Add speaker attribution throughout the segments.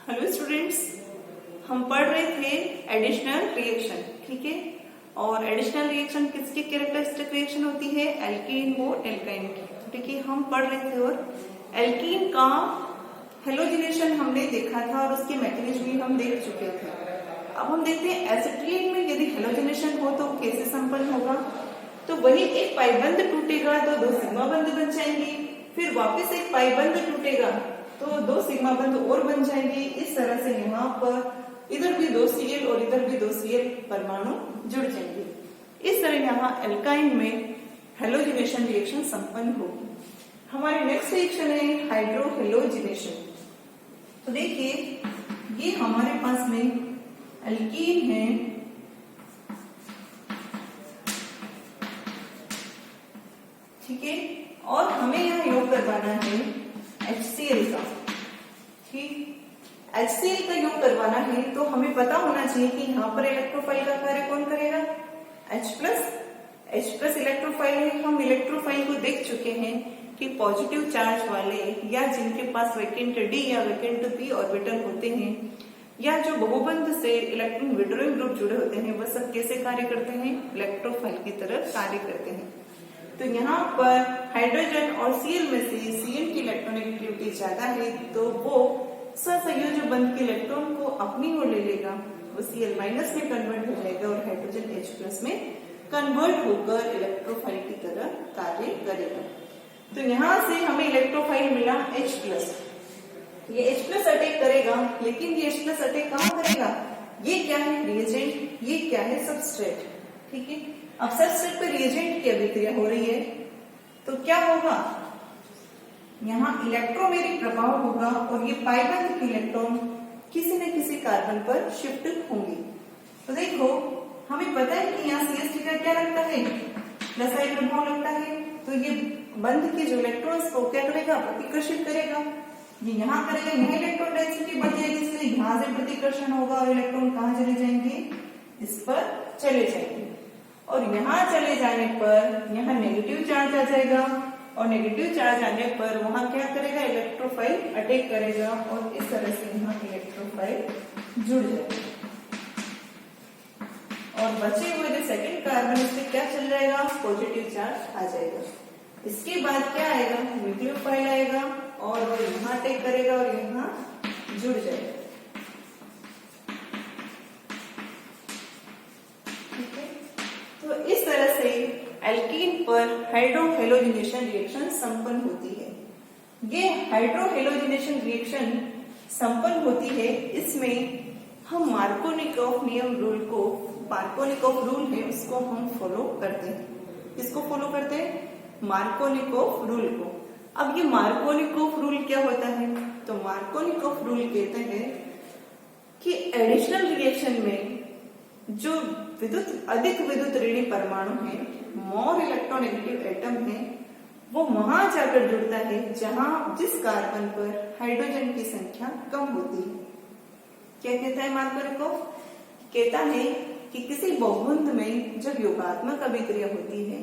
Speaker 1: Hello students, हम पढ़ रहे थे एडिशनल रिएक्शन। ठीक है, और एडिशनल रिएक्शन किसकी कैरेक्टरिस्टिक रिएक्शन होती है? एल्कीन और एल्काइन की। ठीक है, हम पढ़ रहे थे और एल्कीन का हेलोजिनेशन हमने देखा था और उसके मैकेनिज्म भी हम देख चुके थे। अब हम देखते हैं एसिटिलीन में यदि हेलोजिनेशन हो तो कैसे संपन्न होगा। तो वही एक पाइबंध टूटेगा तो दो सिग्मा बंध बन जाएंगे, फिर वापस एक पाइबंध टूटेगा तो दो सिग्मा बंध और बन जाएंगे। इस तरह से यहाँ पर इधर भी दो Cl और इधर भी दो Cl परमाणु जुड़ जाएंगे। इस तरह यहाँ एल्काइन में हेलोजिनेशन रिएक्शन संपन्न होगी। हमारी नेक्स्ट रिएक्शन है हाइड्रोहेलोजिनेशन। तो देखिए, ये हमारे पास में एल्कीन है, ठीक है, और हमें यहाँ योग करवाना है HCl का। ठीक, HCl का योग करवाना है तो हमें पता होना चाहिए कि यहाँ पर इलेक्ट्रोफाइल का कार्य कौन करेगा? H+ इलेक्ट्रोफाइल है। हम इलेक्ट्रोफाइल को देख चुके हैं कि पॉजिटिव चार्ज वाले या जिनके पास वैकेंट D या वैकेंट p ऑर्बिटल होते हैं या जो बहुबंध से इलेक्ट्रॉन विड्रॉइंग ग्रुप जुड़े होते हैं, वह सब कैसे कार्य करते हैं? इलेक्ट्रोफाइल की तरह कार्य करते हैं। तो यहाँ पर हाइड्रोजन और Cl में से Cl की इलेक्ट्रोनेगेटिविटी ज्यादा है तो वो सहसंयोजक बंध के इलेक्ट्रॉन को अपनी ओर ले लेगा, वो Cl- में कन्वर्ट हो जाएगा और हाइड्रोजन H+ में कन्वर्ट होकर इलेक्ट्रोफाइल की तरह कार्य करेगा। तो यहाँ से हमें इलेक्ट्रोफाइल मिला H+। ये H+ अटैक करेगा, लेकिन ये H+ अटैक कहाँ करेगा? ये क्या है? रिएजेंट। ये क्या है? सबस्ट्रेट। ठीक है, अब सबस्ट्रेट पर रिएजेंट की अभिक्रिया हो रही है तो क्या होगा? यहाँ इलेक्ट्रोमेरिक प्रभाव होगा और ये पाइबंध के इलेक्ट्रॉन किसी न किसी कार्बन पर शिफ्ट होंगे। तो देखो, हमें पता है कि यहाँ CH3 का क्या लगता है? प्लस आई प्रभाव लगता है। तो ये बंध के जो इलेक्ट्रॉन्स को क्या करेगा? प्रतिकर्षित करेगा। ये यहाँ करेगा, यहाँ इलेक्ट्रॉन डेंसिटी बढ़ जाएगी, इसलिए यहाँ से प्रतिकर्षण होगा और इलेक्ट्रॉन कहाँ चले जाएंगे? इस पर चले जाएंगे। और यहाँ चले जाने पर यहाँ नेगेटिव चार्ज आ जाएगा और नेगेटिव चार्ज आने पर वहां क्या करेगा? इलेक्ट्रोफाइल अटैक करेगा और इस तरह से यहाँ इलेक्ट्रोफाइल जुड़ जाएगा और बचे हुए जो सेकंड कार्बन इससे क्या चल जाएगा? पॉजिटिव चार्ज आ जाएगा। इसके बाद क्या आएगा? न्यूक्लियोफाइल आएगा और वो यहाँ अटैक करेगा और यहाँ जुड़ जाएगा। ठीक है, तो इस तरह से एल्कीन पर हाइड्रोहेलोजिनेशन रिएक्शन संपन्न होती है। ये हाइड्रोहेलोजिनेशन रिएक्शन संपन्न होती है, इसमें हम मार्कोनिकॉफ नियम रूल को, मार्कोनिकॉफ रूल है उसको हम फॉलो करते हैं। किसको फॉलो करते हैं? मार्कोनिकॉफ रूल को। अब ये मार्कोनिकॉफ रूल क्या होता है? तो मार्कोनिकॉफ रूल कहते हैं कि एडिशनल रिएक्शन में जो अधिक विद्युत ऋणी परमाणु है, मोर इलेक्ट्रोनेगेटिव एटम है, वो वहां जाकर जुड़ता है जहां जिस कार्बन पर हाइड्रोजन की संख्या कम होती है। क्या कहता है मार्कोनिकॉफ? कहता है कि किसी बहुबंध में जब योगात्मक अभिक्रिया होती है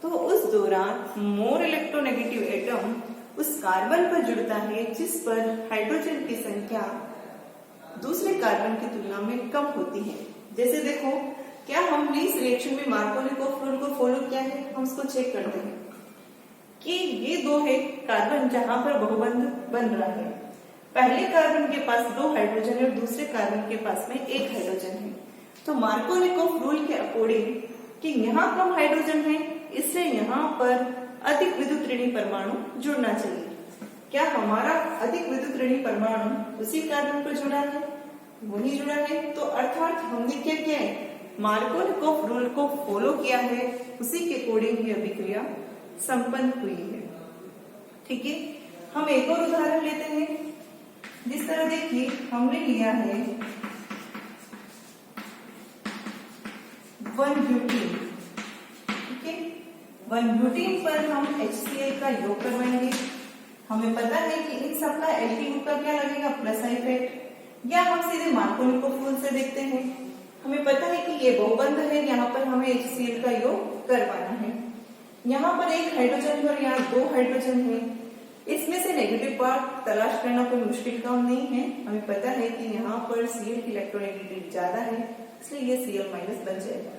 Speaker 1: तो उस दौरान मोर इलेक्ट्रोनेगेटिव एटम उस कार्बन पर जुड़ता है जिस पर हाइड्रोजन की संख्या दूसरे कार्बन की तुलना में कम होती है। जैसे देखो, क्या हमने इस रिएक्शन में मार्कोनिकॉफ रूल को फॉलो किया है? हम उसको चेक करते हैं कि ये दो है कार्बन जहां पर बहुबंध बन रहा है। पहले कार्बन के पास दो हाइड्रोजन है और दूसरे कार्बन के पास में एक हाइड्रोजन है। तो मार्कोनिकॉफ रूल के अकॉर्डिंग कि यहाँ कम हाइड्रोजन है, इसलिए यहाँ पर अधिक विद्युत ऋणी परमाणु जुड़ना चाहिए। क्या हमारा अधिक विद्युत ऋणी परमाणु उसी कार्बन पर जुड़ा है? वही जुड़ा है। तो अर्थात हमने क्या किया है? मार्कोनिकॉफ रूल को फॉलो किया है, उसी के अकॉर्डिंग ये अभिक्रिया संपन्न हुई है। ठीक है, हम एक और उदाहरण लेते हैं। जिस तरह देखिए, हमने लिया है 1-ब्यूटीन। ठीक है, 1-ब्यूटीन पर हम HCl का योग करवाएंगे। हमें पता है कि इन सबका एल्कीन का क्या लगेगा? Plus I effect. या हम सीधे मार्कोनिकॉफ रूल से देखते हैं। हमें पता है कि ये बहुबंध है, यहाँ पर हमें HCl का योग करवाना है। यहाँ पर एक हाइड्रोजन और यहाँ दो हाइड्रोजन है, इसमें से नेगेटिव पार्ट तलाश करना कोई मुश्किल काम नहीं है। हमें पता है कि यहाँ पर Cl की इलेक्ट्रोनेगेटिविटी ज्यादा है, इसलिए ये Cl माइनस बन जाएगा।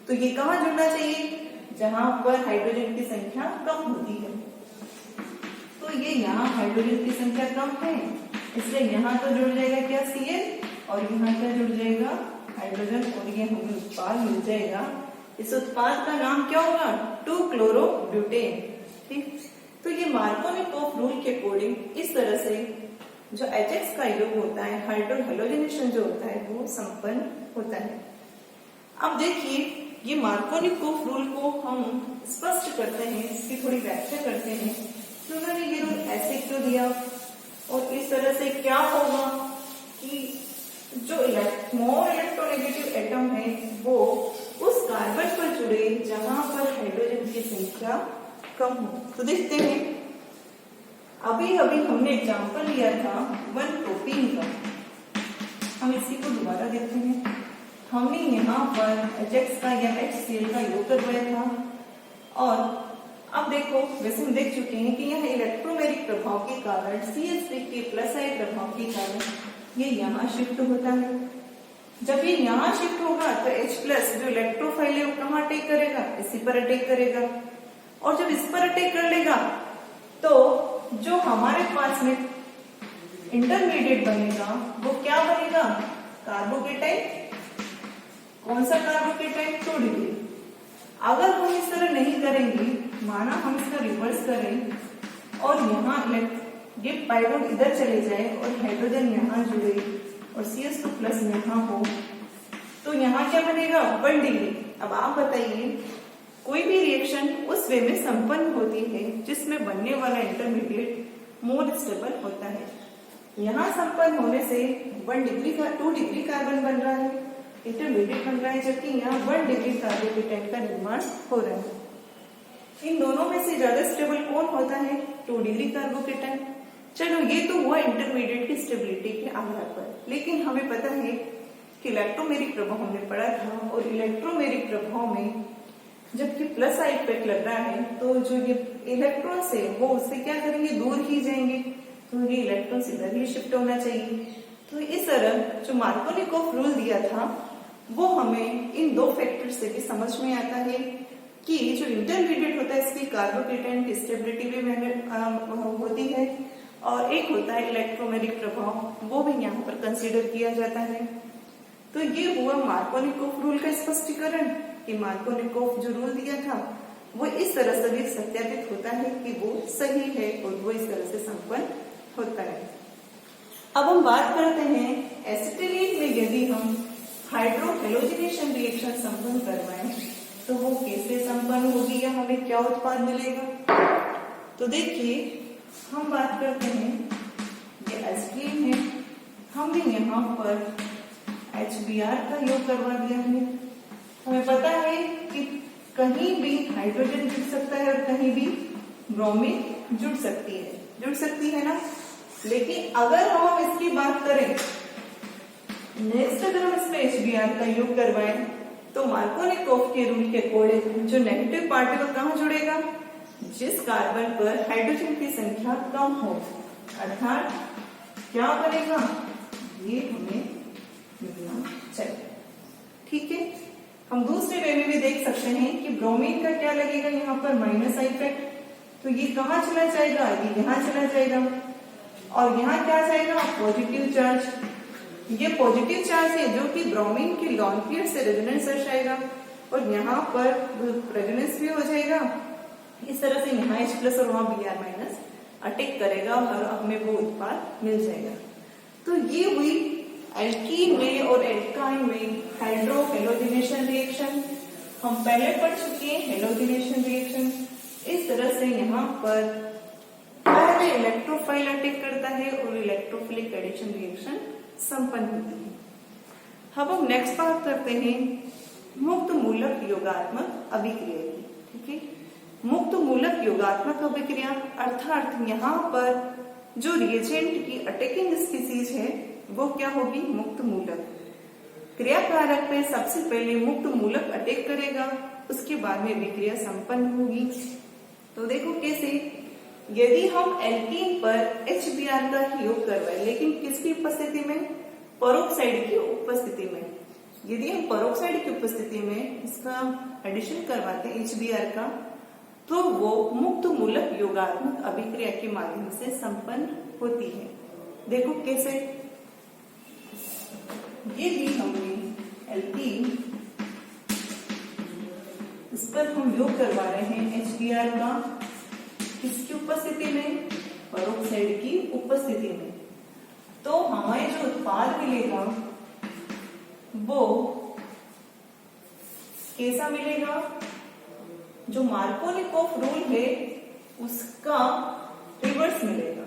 Speaker 1: तो ये कहाँ जुड़ना चाहिए? जहां पर हाइड्रोजन की संख्या कम होती है। तो ये यहाँ हाइड्रोजन की संख्या कम है, इसलिए यहाँ तो जुड़ जाएगा क्या Cl, और यहाँ क्या जुड़ जाएगा हाइड्रोजन, और ये हमें उत्पाद मिल जाएगा। इस उत्पाद का नाम क्या होगा? 2-क्लोरोब्यूटेन। ठीक, तो ये मार्कोनिकोव रूल के अकॉर्डिंग इस तरह से जो HX का योग होता है, हाइड्रो हेलोजिनेशन जो होता है, वो संपन्न होता है। अब देखिए, ये मार्कोनिकोव रूल को हम स्पष्ट करते हैं, इसकी थोड़ी व्याख्या करते हैं कि उन्होंने ये रूल ऐसे क्यों दिया, और इस तरह से क्या होगा कि जो मोर इलेक्ट्रोनेगेटिव एटम है वो उस कार्बन पर जुड़े जहां पर हाइड्रोजन की संख्या कम हो। तो देखते हैं, अभी अभी हमने एग्जांपल लिया था 1 प्रोपीन का। हम इसी को दोबारा देखते हैं। हमने यहाँ पर HX का या HCl का योग करवाया था, और अब देखो, वैसे हम देख चुके हैं कि यह इलेक्ट्रोमेरिक प्रभाव के कारण CH3 के प्लस आई प्रभाव के कारण ये यहाँ शिफ्ट होता है। जब ये यहाँ शिफ्ट होगा तो H+ जो इलेक्ट्रोफाइल है वो कहाँ अटैक करेगा? इसी पर अटैक करेगा, और जब इस पर अटैक कर लेगा तो जो हमारे पास में इंटरमीडिएट बनेगा वो क्या बनेगा? कार्बोकेटाइन। कौन सा कार्बोकेटाइन? 2 डिग्री। अगर हम इस तरह नहीं करेंगे, माना हम इसका रिवर्स करें और यहाँ ये पाइरोन इधर चले जाए और हाइड्रोजन यहाँ जुड़े और CH2+ यहाँ हो, तो यहाँ क्या बनेगा? 1 डिग्री। अब आप बताइए, कोई भी रिएक्शन उस वे में संपन्न होती है जिसमें बनने वाला इंटरमीडिएट मोर स्टेबल होता है। यहाँ संपन्न होने से 2 डिग्री कार्बन बन रहा है, इंटरमीडिएट बन रहा है, जबकि यहाँ 1 डिग्री कार्बोकेटाइन का निर्माण हो रहा है। इन दोनों में से ज्यादा स्टेबल कौन होता है? 2 डिग्री कार्बोकेटाइन। चलो, ये तो हुआ इंटरमीडिएट की स्टेबिलिटी के आधार पर, लेकिन हमें पता है कि इलेक्ट्रोमेरिक प्रभाव हमने पढ़ा था, और इलेक्ट्रोमेरिक प्रभाव में जबकि प्लस आई इफेक्ट लग रहा है तो जो ये इलेक्ट्रॉन्स है वो उससे क्या करेंगे? दूर ही जाएंगे, तो ये इलेक्ट्रॉन्स इधर ही शिफ्ट होना चाहिए। तो इस तरह जो मार्कोनिकोव रूल दिया था वो हमें इन 2 फैक्टर से भी समझ में आता है कि जो इंटरमीडिएट होता है इसकी कार्बोकेटाइन की स्टेबिलिटी भी होती है, और एक होता है इलेक्ट्रोमेरिक प्रभाव, वो भी यहाँ पर कंसीडर किया जाता है। तो ये हुआ मार्कोनिकोव रूल का स्पष्टीकरण कि मार्कोनिकोव जो रूल दिया था वो इस तरह से भी सत्यापित होता है कि वो सही है और वो इस तरह से संपन्न होता है। अब हम बात करते हैं एसिटिलीन में यदि हम हाइड्रो हेलोजिनेशन रिएक्शन संपन्न करवाएं तो वो कैसे संपन्न होगी या हमें क्या उत्पाद मिलेगा? तो देखिए, हम बात करते हैं, ये एसिटिलीन है, हमने यहाँ पर HBr का योग करवा दिया है। हमें पता है कि कहीं भी हाइड्रोजन जुड़ सकता है और कहीं भी ब्रोमीन जुड़ सकती है ना। लेकिन अगर हम इसकी बात करें, नेक्स्ट अगर हम इसमें HBr का योग करवाएं तो मार्कोनिकोव के रूल के अकॉर्डिंग जो नेगेटिव पार्टिकल कहाँ जुड़ेगा? जिस कार्बन पर हाइड्रोजन की संख्या कम हो, अर्थात क्या बनेगा? ये हमें मिलना चाहिए। ठीक है, हम दूसरे वे में भी देख सकते हैं कि ब्रोमीन का क्या लगेगा? यहाँ पर माइनस आई इफेक्ट, तो ये कहाँ चला जाएगा? ये यहाँ चला जाएगा, और यहाँ क्या जाएगा? Positive charge. ये पॉजिटिव चार्ज है जो कि ब्रोमीन के लॉन पेयर से रेजोनेंस दर्शाएगा, और यहाँ पर रेजोनेंस भी हो जाएगा। इस तरह से यहाँ H+ और वहाँ Br- अटैक करेगा और हमें वो उत्पाद मिल जाएगा। तो ये हुई एल्कीन में और एल्काइन में हाइड्रो हेलोजिनेशन रिएक्शन। हम पहले पढ़ चुके हैं हेलोजिनेशन रिएक्शन। इस तरह से यहाँ पर पहले इलेक्ट्रोफाइल अटैक करता है और इलेक्ट्रोफिलिक एडिशन रिएक्शन संपन्न होती है। अब हम नेक्स्ट बात करते हैं मुक्त मूलक योगात्मक अभिक्रिया की। ठीक है, मुक्त मूलक योगात्मक अभिक्रिया अर्थात यहाँ पर जो रिएजेंट की अटैकिंग स्पीसीज है वो क्या होगी? मुक्त मूलक। क्रियाकारक पे सबसे पहले मुक्त मूलक अटैक करेगा, उसके बाद में अभिक्रिया संपन्न होगी। तो देखो कैसे, यदि हम एल्कीन पर HBr का योग करवाए, लेकिन किसकी उपस्थिति में? पेरोक्साइड की उपस्थिति में। यदि हम पेरोक्साइड की उपस्थिति में इसका एडिशन करवाते हैं HBr का, तो वो मुक्त मूलक योगात्मक अभिक्रिया के माध्यम से संपन्न होती है। देखो कैसे, ये ली हमने एल्कीन, इस पर हम योग करवा रहे हैं HBr का, किसकी उपस्थिति में? पेरोक्साइड की उपस्थिति में। तो हमें जो उत्पाद मिलेगा वो कैसा मिलेगा? जो मार्कोनिकोफ रूल है उसका रिवर्स मिलेगा।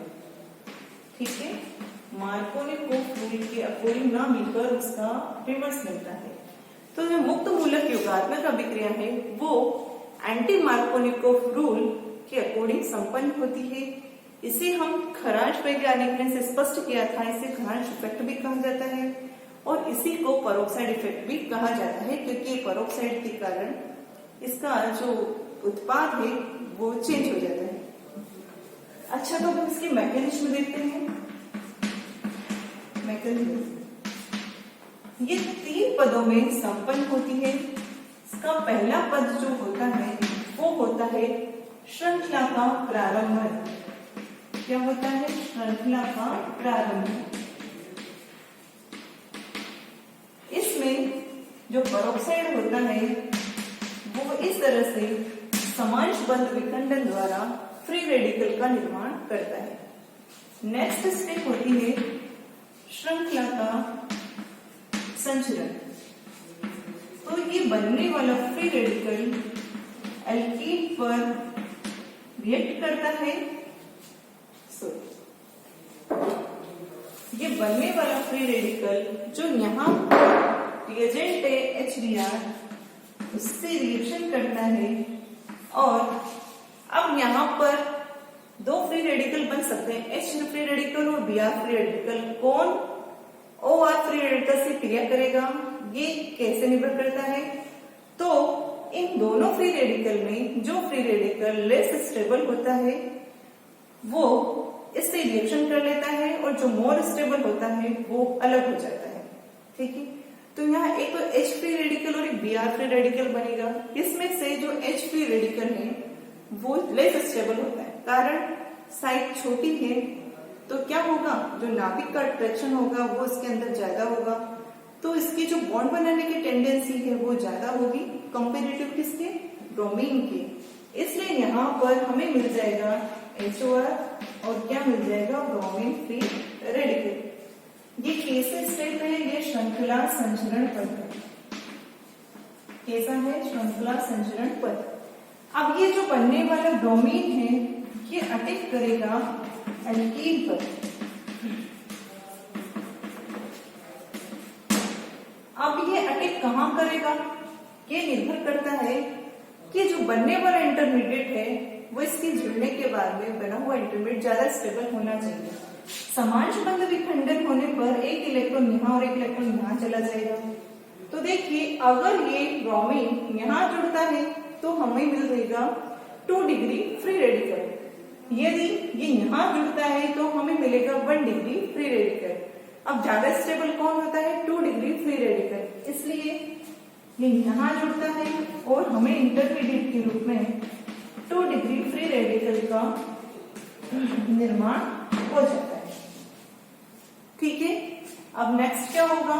Speaker 1: ठीक है, मार्कोनिकोफ रूल के अकॉर्डिंग ना मिलकर उसका रिवर्स मिलता है। तो जो मुक्त मूलक योगात्मक अभिक्रिया है वो एंटी मार्कोनिकोफ रूल के अकॉर्डिंग संपन्न होती है। इसे हम खरांश वैज्ञानिक ने स्पष्ट किया था, इसे खरांश इफेक्ट भी कहा जाता है और इसी को पेरोक्साइड इफेक्ट भी कहा जाता है, क्योंकि पेरोक्साइड के कारण इसका जो उत्पाद है वो चेंज हो जाता है। अच्छा, तो हम इसके मैकेनिज्म देखते हैं। मैकेनिज्म ये 3 पदों में संपन्न होती है। इसका पहला पद जो होता है वो होता है श्रृंखला का प्रारंभ। क्या होता है? श्रृंखला का प्रारंभ। इसमें जो पेरोक्साइड होता है वो इस तरह से समांश बंध विखंडन द्वारा फ्री रेडिकल का निर्माण करता है। नेक्स्ट स्टेप होती है श्रृंखला का संचरण। तो ये बनने वाला फ्री रेडिकल एल्कीन पर रिएक्ट करता है। ये बनने वाला फ्री रेडिकल जो यहाँ रिएजेंट है HBr, उससे रिएक्शन करता है और अब यहाँ पर 2 फ्री रेडिकल बन सकते हैं, H फ्री रेडिकल और Br फ्री रेडिकल। कौन OR फ्री रेडिकल से क्रिया करेगा, ये कैसे निर्भर करता है? तो इन दोनों फ्री रेडिकल में जो फ्री रेडिकल लेस स्टेबल होता है वो इससे रिएक्शन कर लेता है और जो मोर स्टेबल होता है वो अलग हो जाता है। ठीक है, तो यहाँ एक तो H फ्री रेडिकल और एक Br फ्री रेडिकल बनेगा। इसमें से जो H फ्री रेडिकल है वो लेस स्टेबल होता है, कारण साइज छोटी है तो क्या होगा, जो नाभिक का अट्रैक्शन होगा वो इसके अंदर ज्यादा होगा, तो इसकी जो बॉन्ड बनाने की टेंडेंसी है वो ज्यादा होगी कंपेरेटिव किसके? ब्रोमीन के। इसलिए यहाँ पर हमें मिल जाएगा HOR और क्या मिल जाएगा? Bromine free radical. ये कैसे स्टेप है? ये श्रृंखला संचरण पद है। कैसा है? श्रृंखला संचरण पद। अब ये जो बनने वाला ब्रोमीन है ये अटैक करेगा एल्कीन पर। अब ये अटैक कहां करेगा? ये निर्भर करता है कि जो बनने वाला इंटरमीडिएट है वो इसके जुड़ने के बाद में बना हुआ इंटरमीडिएट ज्यादा स्टेबल होना चाहिए। समांश बंध विखंडन होने पर एक इलेक्ट्रॉन यहाँ और एक इलेक्ट्रॉन यहाँ चला जाएगा। तो देखिए, अगर ये ब्रोमीन यहाँ जुड़ता है तो हमें मिल जाएगा 2 डिग्री फ्री रेडिकल। यदि ये यहाँ जुड़ता है तो हमें मिलेगा 1 डिग्री फ्री रेडिकल। अब ज्यादा स्टेबल कौन होता है? 2 डिग्री फ्री रेडिकल। इसलिए ये यहाँ जुड़ता है और हमें इंटरमीडिएट के रूप में 2 डिग्री फ्री रेडिकल का निर्माण हो जाता है। ठीक है, अब नेक्स्ट क्या होगा?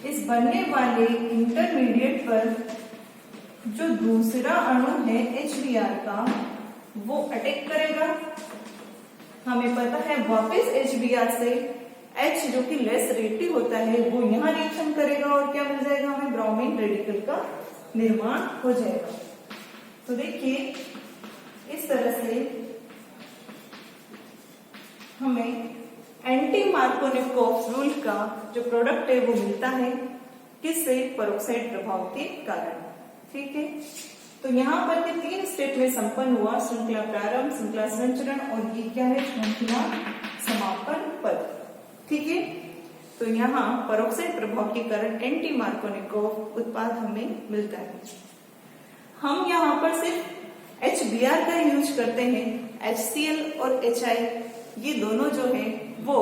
Speaker 1: इस बनने वाले इंटरमीडिएट पर जो दूसरा अणु है HBr का वो अटैक करेगा। हमें पता है वापस HBr से H जो कि लेस रिएक्टिव होता है वो यहाँ रिएक्शन करेगा और क्या मिल जाएगा? हमें ब्रोमीन रेडिकल का निर्माण हो जाएगा। तो देखिए, इस तरह से हमें एंटी मार्कोनिकोफ रूल का जो प्रोडक्ट है वो मिलता है, किससे? पेरोक्साइड प्रभाव के कारण। ठीक है, तो यहाँ पर के 3 स्टेप में संपन्न हुआ, श्रृंखला प्रारंभ, श्रृंखला संचरण और ये क्या है? श्रृंखला समापन पद। ठीक है, तो यहाँ पेरोक्साइड प्रभाव के कारण एंटी मार्कोनिकोफ उत्पाद हमें मिलता है। हम यहाँ पर सिर्फ HBr का यूज करते हैं HCl और HI ये दोनों जो है वो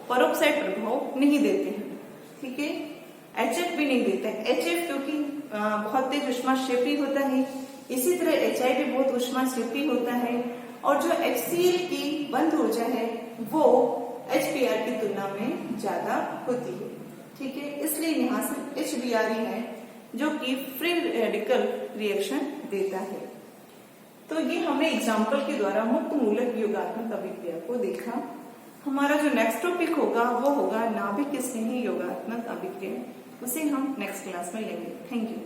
Speaker 1: परोक्साइड प्रभाव नहीं देते हैं, ठीक है। HF भी नहीं देता है। HF क्योंकि बहुत तेज ऊष्माक्षेपी होता है, इसी तरह HI भी बहुत ऊष्माक्षेपी होता है, और जो HCl की बंध ऊर्जा है वो HBr की तुलना में ज्यादा होती है, ठीक है। इसलिए यहाँ से HBr ही है जो कि फ्री रेडिकल रिएक्शन देता है। तो ये हमने एग्जाम्पल के द्वारा मुक्त मूलक योगात्मक अभिक्रिया को देखा। हमारा जो नेक्स्ट टॉपिक होगा वो होगा नाभिक स्नेही योगात्मक अभिक्रिया, उसे हम नेक्स्ट क्लास में लेंगे। Thank you.